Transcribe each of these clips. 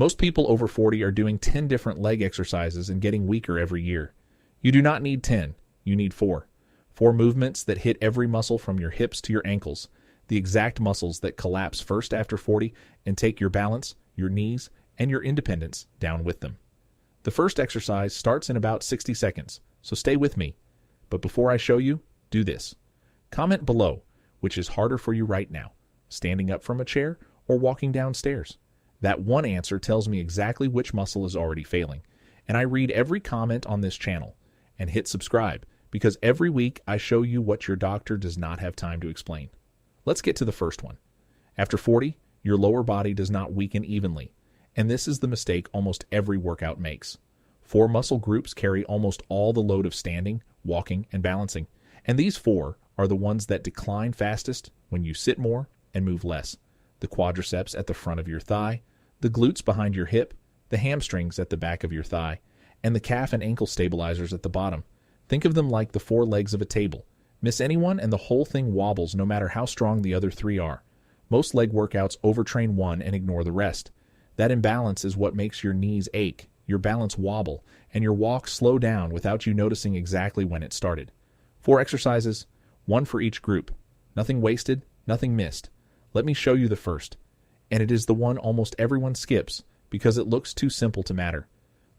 Most people over 40 are doing 10 different leg exercises and getting weaker every year. You do not need 10, you need 4. 4 movements that hit every muscle from your hips to your ankles, the exact muscles that collapse first after 40 and take your balance, your knees, and your independence down with them. The first exercise starts in about 60 seconds, so stay with me. But before I show you, do this. Comment below which is harder for you right now, standing up from a chair or walking downstairs. That one answer tells me exactly which muscle is already failing, and I read every comment on this channel. And hit subscribe, because every week I show you what your doctor does not have time to explain. Let's get to the first one. After 40, your lower body does not weaken evenly, and this is the mistake almost every workout makes. 4 muscle groups carry almost all the load of standing, walking, and balancing, and these 4 are the ones that decline fastest when you sit more and move less. The quadriceps at the front of your thigh, the glutes behind your hip, the hamstrings at the back of your thigh, and the calf and ankle stabilizers at the bottom. Think of them like the 4 legs of a table. Miss anyone and the whole thing wobbles no matter how strong the other 3 are. Most leg workouts overtrain one and ignore the rest. That imbalance is what makes your knees ache, your balance wobble, and your walk slow down without you noticing exactly when it started. 4 exercises, 1 for each group. Nothing wasted, nothing missed. Let me show you the first. And it is the one almost everyone skips because it looks too simple to matter.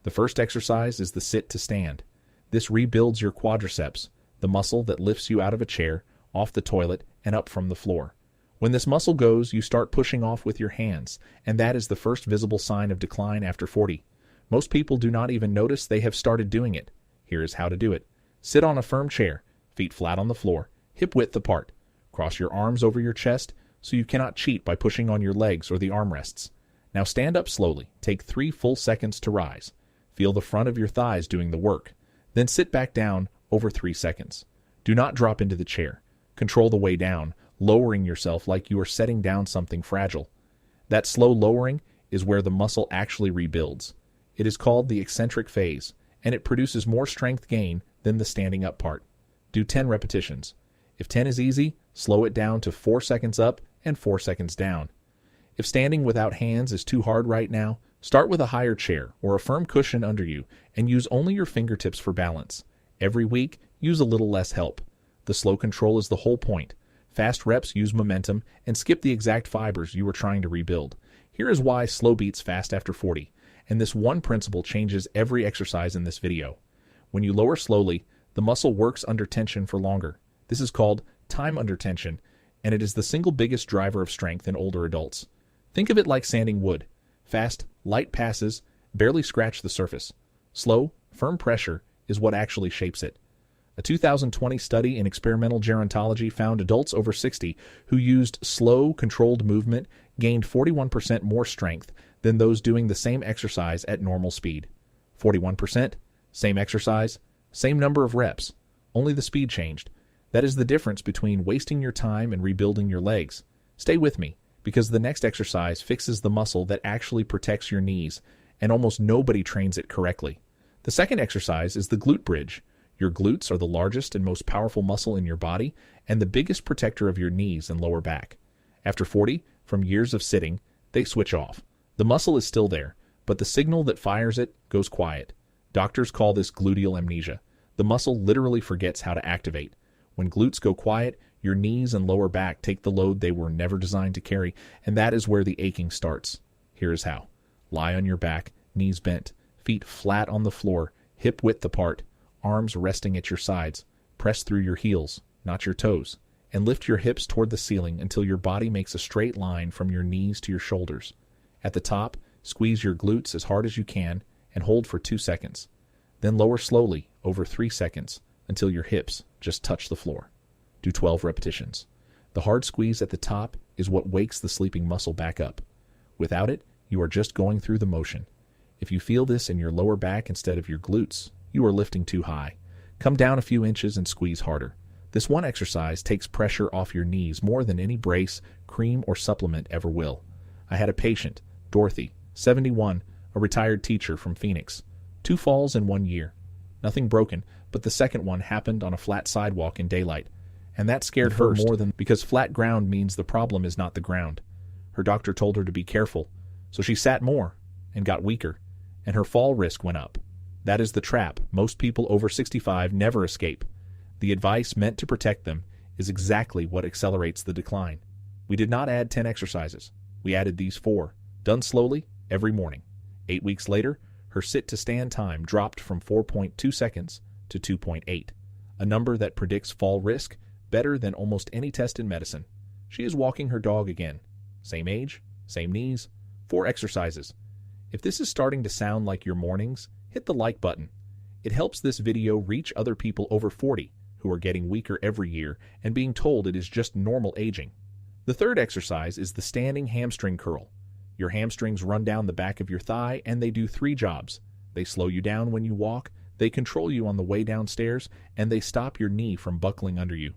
The first exercise is the sit to stand. This rebuilds your quadriceps, the muscle that lifts you out of a chair, off the toilet, and up from the floor. When this muscle goes, you start pushing off with your hands, and that is the first visible sign of decline after 40. Most people do not even notice they have started doing it. Here is how to do it. Sit on a firm chair, feet flat on the floor, hip width apart. Cross your arms over your chest so you cannot cheat by pushing on your legs or the armrests. Now stand up slowly. Take 3 full seconds to rise. Feel the front of your thighs doing the work. Then sit back down over 3 seconds. Do not drop into the chair. Control the way down, lowering yourself like you are setting down something fragile. That slow lowering is where the muscle actually rebuilds. It is called the eccentric phase, and it produces more strength gain than the standing up part. Do 10 repetitions. If 10 is easy, slow it down to 4 seconds up and 4 seconds down. If standing without hands is too hard right now, start with a higher chair or a firm cushion under you and use only your fingertips for balance. Every week, use a little less help. The slow control is the whole point. Fast reps use momentum and skip the exact fibers you are trying to rebuild. Here is why slow beats fast after 40, and this one principle changes every exercise in this video. When you lower slowly, the muscle works under tension for longer. This is called time under tension, and it is the single biggest driver of strength in older adults. Think of it like sanding wood. Fast, light passes barely scratch the surface. Slow, firm pressure is what actually shapes it. A 2020 study in experimental gerontology found adults over 60 who used slow, controlled movement gained 41% more strength than those doing the same exercise at normal speed. 41%, same exercise, same number of reps, only the speed changed. That is the difference between wasting your time and rebuilding your legs. Stay with me, because the next exercise fixes the muscle that actually protects your knees, and almost nobody trains it correctly. The second exercise is the glute bridge. Your glutes are the largest and most powerful muscle in your body, and the biggest protector of your knees and lower back. After 40, from years of sitting, they switch off. The muscle is still there, but the signal that fires it goes quiet. Doctors call this gluteal amnesia. The muscle literally forgets how to activate. When glutes go quiet, your knees and lower back take the load they were never designed to carry, and that is where the aching starts. Here is how. Lie on your back, knees bent, feet flat on the floor, hip width apart, arms resting at your sides. Press through your heels, not your toes, and lift your hips toward the ceiling until your body makes a straight line from your knees to your shoulders. At the top, squeeze your glutes as hard as you can and hold for 2 seconds. Then lower slowly over 3 seconds until your hips just touch the floor. Do 12 repetitions. The hard squeeze at the top is what wakes the sleeping muscle back up. Without it, you are just going through the motion. If you feel this in your lower back instead of your glutes, you are lifting too high. Come down a few inches and squeeze harder. This one exercise takes pressure off your knees more than any brace, cream, or supplement ever will. I had a patient, Dorothy, 71, a retired teacher from Phoenix. 2 falls in 1 year. Nothing broken, but the second one happened on a flat sidewalk in daylight. And that scared her more than because flat ground means the problem is not the ground. Her doctor told her to be careful, so she sat more, and got weaker, and her fall risk went up. That is the trap most people over 65 never escape. The advice meant to protect them is exactly what accelerates the decline. We did not add 10 exercises. We added these 4, done slowly, every morning. 8 weeks later, her sit-to-stand time dropped from 4.2 seconds to 2.8, a number that predicts fall risk better than almost any test in medicine. She is walking her dog again. Same age, same knees, 4 exercises. If this is starting to sound like your mornings, hit the like button. It helps this video reach other people over 40 who are getting weaker every year and being told it is just normal aging. The third exercise is the standing hamstring curl. Your hamstrings run down the back of your thigh and they do 3 jobs. They slow you down when you walk, they control you on the way downstairs, and they stop your knee from buckling under you.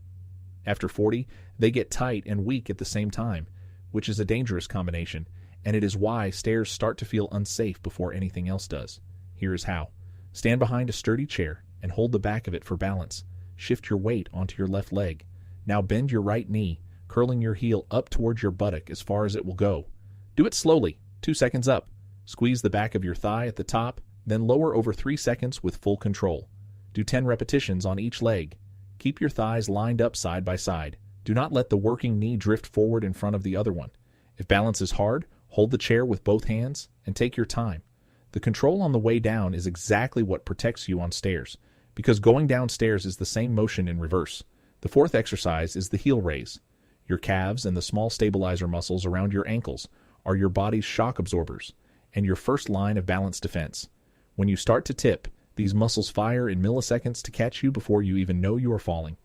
After 40, they get tight and weak at the same time, which is a dangerous combination, and it is why stairs start to feel unsafe before anything else does. Here is how. Stand behind a sturdy chair and hold the back of it for balance. Shift your weight onto your left leg. Now bend your right knee, curling your heel up towards your buttock as far as it will go. Do it slowly, 2 seconds up. Squeeze the back of your thigh at the top, then lower over 3 seconds with full control. Do 10 repetitions on each leg. Keep your thighs lined up side by side. Do not let the working knee drift forward in front of the other one. If balance is hard, hold the chair with both hands and take your time. The control on the way down is exactly what protects you on stairs, because going downstairs is the same motion in reverse. The fourth exercise is the heel raise. Your calves and the small stabilizer muscles around your ankles are your body's shock absorbers and your first line of balance defense. When you start to tip, these muscles fire in milliseconds to catch you before you even know you are falling.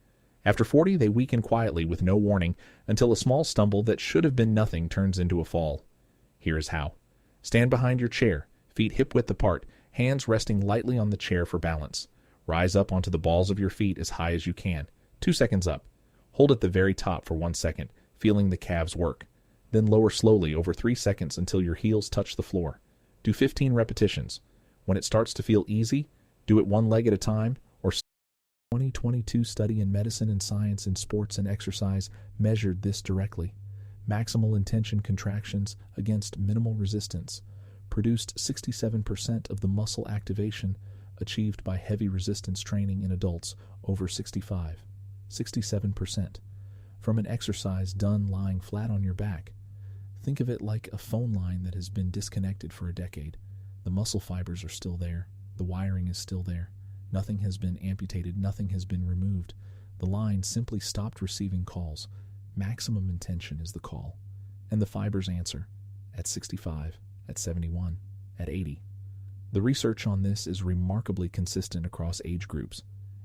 After 40, they weaken quietly with no warning until a small stumble that should have been nothing turns into a fall. Here is how. Stand behind your chair, feet hip-width apart, hands resting lightly on the chair for balance. Rise up onto the balls of your feet as high as you can, 2 seconds up. Hold at the very top for 1 second, feeling the calves work. Then lower slowly over 3 seconds until your heels touch the floor. Do 15 repetitions. When it starts to feel easy, do it 1 leg at a time, or 2022 study in medicine and science in sports and exercise measured this directly. Maximal intention contractions against minimal resistance produced 67% of the muscle activation achieved by heavy resistance training in adults over 65. 67%. From an exercise done lying flat on your back. Think of it like a phone line that has been disconnected for a decade. The muscle fibers are still there. The wiring is still there. Nothing has been amputated. Nothing has been removed. The line simply stopped receiving calls. Maximum intention is the call. And the fibers answer at 65, at 71, at 80. The research on this is remarkably consistent across age groups.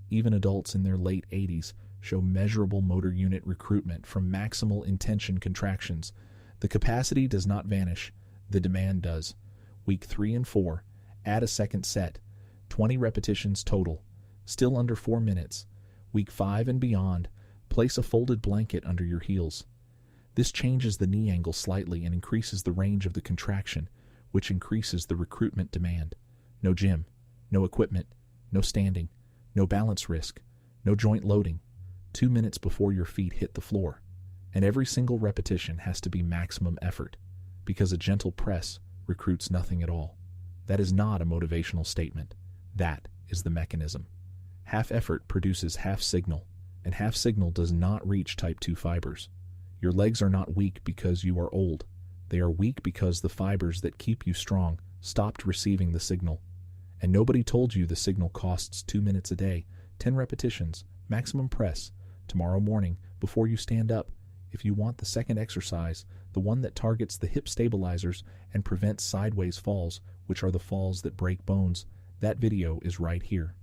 Even adults in their late 80s show measurable motor unit recruitment from maximal intention contractions. The capacity does not vanish. The demand does. Week 3 and 4, add a second set. 20 repetitions total. Still under 4 minutes. Week 5 and beyond, place a folded blanket under your heels. This changes the knee angle slightly and increases the range of the contraction, which increases the recruitment demand. No gym, no equipment, no standing, no balance risk, no joint loading. 2 minutes before your feet hit the floor. And every single repetition has to be maximum effort, because a gentle press recruits nothing at all. That is not a motivational statement. That is the mechanism. Half effort produces half signal, and half signal does not reach type 2 fibers. Your legs are not weak because you are old. They are weak because the fibers that keep you strong stopped receiving the signal. And nobody told you the signal costs 2 minutes a day, 10 repetitions, maximum press, tomorrow morning before you stand up. If you want the second exercise, the one that targets the hip stabilizers and prevents sideways falls, which are the falls that break bones, that video is right here.